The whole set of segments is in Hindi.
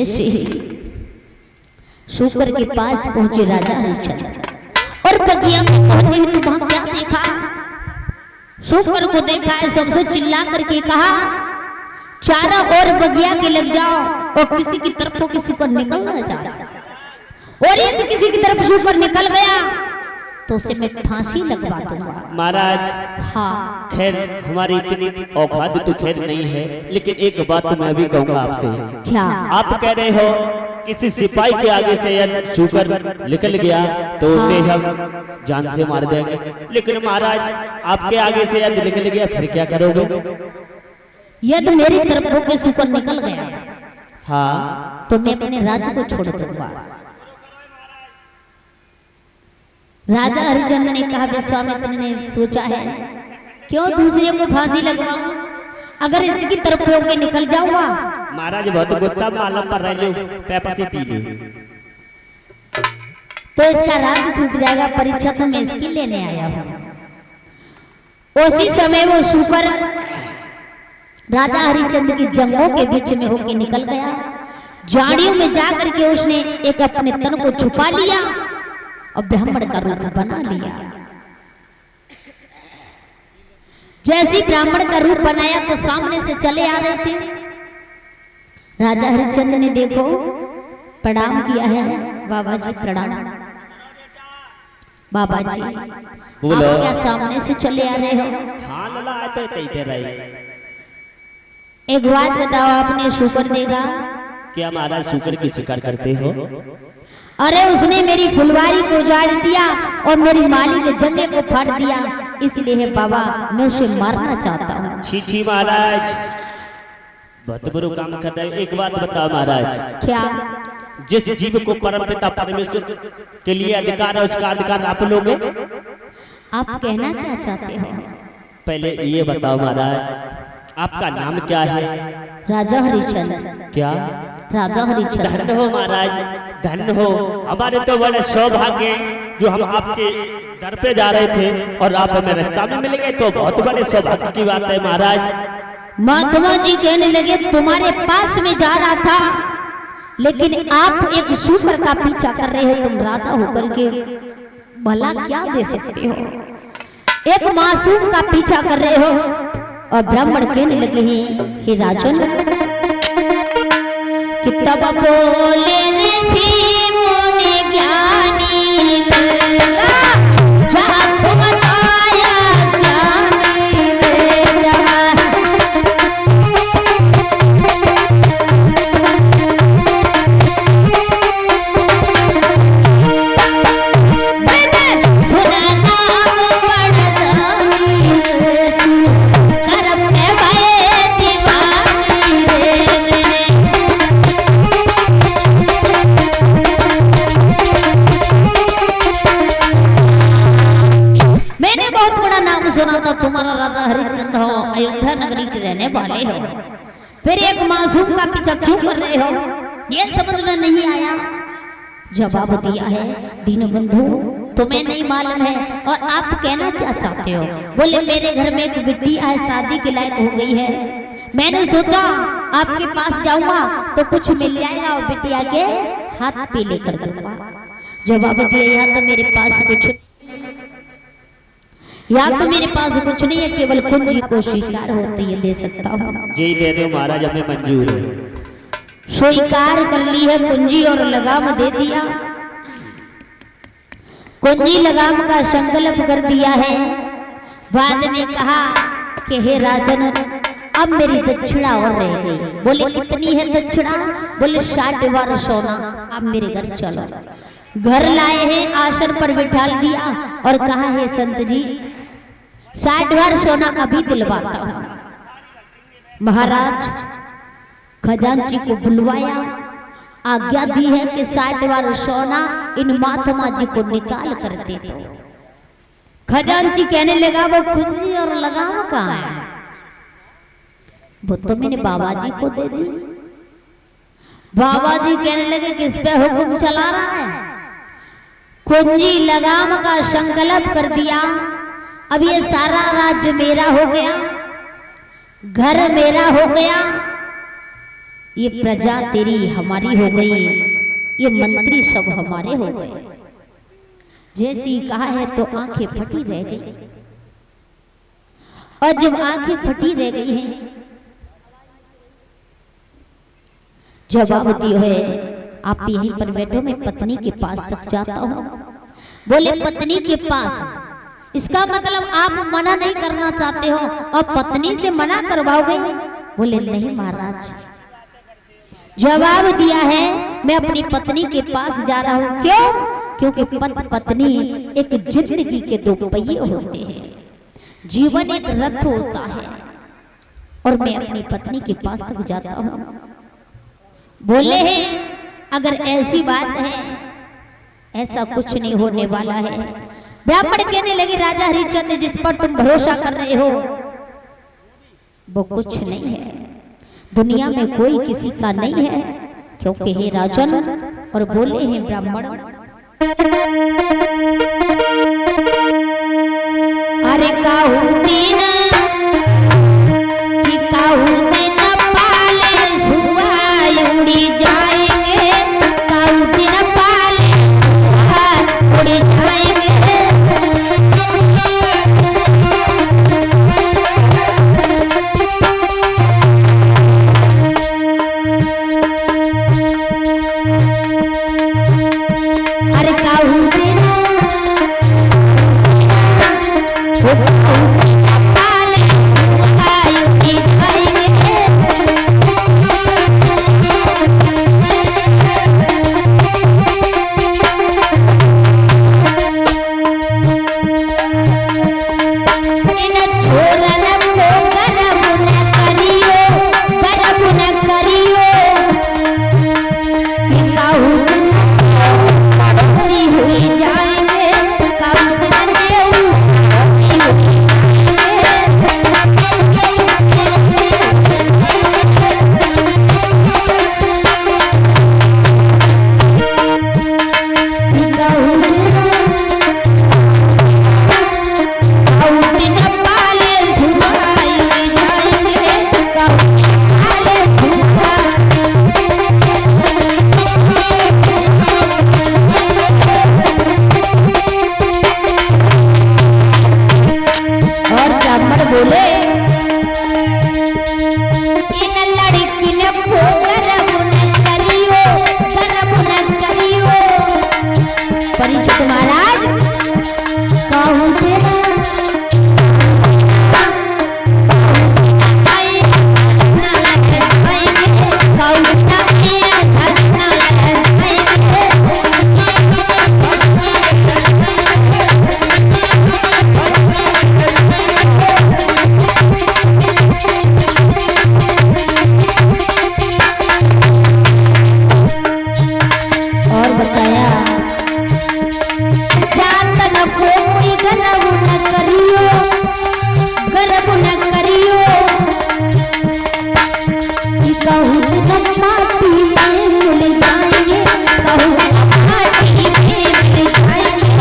जैसे ही शुकर के पास पहुंचे राजा हरिश्चंद्र और बगिया में पहुंचे तो वहां क्या देखा? शुकर को देखा है, सबसे चिल्ला करके कहा चारों ओर बगिया के लग जाओ और किसी की तरफ हो कि शुकर निकलना चाह रहा और यदि किसी की तरफ शुकर निकल गया तो उसे मैं फांसी लगवा दूंगा। महाराज हाँ खैर हमारी इतनी औकात तो खैर नहीं है, लेकिन एक बात मैं अभी कहूंगा आपसे। क्या? आप कह रहे हो किसी सिपाही के आगे से यदि शुकर निकल गया तो उसे हम जान से मार देंगे, लेकिन महाराज आपके आगे से यदि निकल गया फिर क्या करोगे? यदि मेरी तरफ होकर शुकर निकल गया हाँ तो मैं अपने राज्य को छोड़ दूंगा। राजा हरिश्चंद्र ने कहा विश्वामित्र ने सोचा है क्यों दूसरे को फांसी लगवाऊं, अगर इसकी तरफ होकर निकल जाऊंगा। महाराज बहुत गुस्सा मालूम पर रह लो, पेपर से पी लो तो इसका राज्य छूट जाएगा। परीक्षा तो मैं इसकी लेने आया हूं। उसी समय वो शुकर राजा हरिश्चंद्र की जंगों के बीच में होके निकल गया। झाड़ियों में जाकर के उसने एक अपने तन को छुपा लिया और ब्राह्मण का रूप बना लिया। जैसी ब्राह्मण का रूप बनाया तो सामने से चले आ रहे थे। राजा हरिश्चंद्र ने देखो प्रणाम किया है। बाबा जी प्रणाम। बाबा जी आप क्या सामने से चले आ रहे हो? हाँ लला आते रहे। एक बात बताओ, आपने शुकर देखा? क्या महाराज शुकर की शिकार करते हो? अरे उसने मेरी फुलवारी को उजाड़ दिया और मेरी माली के जंगे को फाड़ दिया, इसलिए है बाबा मैं उसे मारना चाहता हूँ। छी छी महाराज बहुत बुरा काम कर रहे। एक बात बताओ महाराज, क्या? जिस जीव को परमपिता परमेश्वर के लिए अधिकार है उसका अधिकार आप लोगे? आप कहना क्या चाहते हो? पहले ये बताओ महाराज आपका नाम क्या है? राजा हरिश्चंद्र। क्या? राजा हरिश्चंद्र। धन्य हो महाराज, धन्य हो। हमारे तो बड़े सौभाग्य जो हम आपके दर पे जा रहे थे और आप हमें रास्ता में मिल गए, तो बहुत बड़े सौभाग्य की बात है महाराज। महात्मा जी कहने लगे तुम्हारे पास में जा रहा था, लेकिन आप एक शुकर का पीछा कर रहे हो। तुम राजा होकर के भला क्या दे सकते हो? एक मासूम का पीछा कर रहे हो। और ब्राह्मण कहने लगे हे राजन कि तब बोले सी मुनि ज्ञानी जा तुम आया ज्ञानी सुना था तुम्हारा राजा हरिश्चंद्र हो, अयोध्या नगरी के रहने वाले हो, फिर एक मासूम का पीछा क्यों कर रहे हो? ये समझ में नहीं आया। जवाब दिया है दीनबंधु तुम्हें नहीं मालूम है और आप कहना क्या चाहते हो? बोले मेरे घर में एक बिटिया है, शादी के लायक हो गई है। मैंने सोचा आपके पास जाऊंगा तो कुछ मिल जाएगा और बिटिया के हाथ पे लेकर दूंगा। जवाब दिया या तो मेरे पास कुछ नहीं है, केवल कुंजी को स्वीकार हो तो ये दे सकता हूँ। जी दे दो महाराज, हमें मंजूर है। स्वीकार कर ली है कुंजी और लगाम दे दिया। कुंजी लगाम का संकल्प कर दिया है। बाद में कहा कि हे राजन अब मेरी दक्षिणा और रह गई। बोले कितनी है दक्षिणा? बोले 60 बार सोना। अब मेरे घर चलो। घर लाए हैं, आसन पर बिठा दिया और कहा है संत जी 60 बार सोना अभी दिलवाता हूं। महाराज खजांची को बुलवाया, आज्ञा दी है कि 60 बार सोना इन महात्मा जी को निकाल कर दे दो। खजांची कहने लगा वो कुंजी और लगाम कहाँ है? वो तो मैंने बाबा जी को दे दी। बाबा जी कहने लगे किस पे हुक्म चला रहा है? कुंजी लगाम का संकल्प कर दिया। अब ये सारा राज्य मेरा हो गया, घर मेरा हो गया, ये प्रजा तेरी हमारी हो गई, ये मंत्री सब हमारे हो गए। जैसी कहा है तो आंखें फटी रह गई। और जब आंखें फटी रह गई हैं, जवाब दियो है आप यहीं पर बैठो, मैं पत्नी के पास तक जाता हूं। बोले पत्नी के पास, इसका मतलब आप मना नहीं करना चाहते हो और पत्नी से मना करवाओगे? बोले नहीं महाराज। जवाब दिया है मैं अपनी पत्नी के पास जा रहा हूं। क्यों? क्योंकि पत्नी एक जिंदगी के दो पहिए होते हैं, जीवन एक रथ होता है और मैं अपनी पत्नी के पास तक जाता हूं। बोले हैं अगर ऐसी बात है, ऐसा कुछ नहीं होने वाला है। ब्राह्मण कहने लगे राजा हरिश्चंद्र जिस पर तुम भरोसा कर रहे हो वो कुछ नहीं है, दुनिया में कोई किसी का नहीं है। क्योंकि हे राजन, और बोले हैं ब्राह्मण अरे काहू दिन कि काहू दिन पाले सुहा उड़ी जाएंगे, काहू दिन पाले सुहा उड़ी जाएंगे। अरे काहू दिन पाले सुहा उड़ी जाएंगे। इन छोरन को गरब न करियो, गरब न करियो कि काहू दिन पड़ोसी हुई जाएंगे, काहू दिन जेऊ पड़ोसी हुई जाएंगे। काहू दिन पाले सुहा उड़ी जाएंगे, काहू पाले सुहा। और ब्राह्मण बोले इन लड़की ने गरब न करियो, गरब न करियो। परीक्षित महाराज कहूँ तेरा और बताया जात न कोई गरब न करियो, गरब न करियो कि कहूँ दिन माटी में मिल जाएंगे, कहूँ माटी में मिल जाएंगे।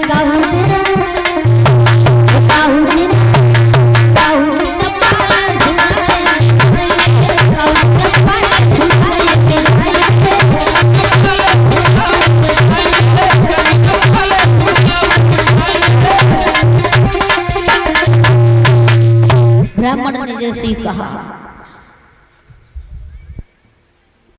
कहूँ दिन पाले ब्राह्मण ने जैसे कहा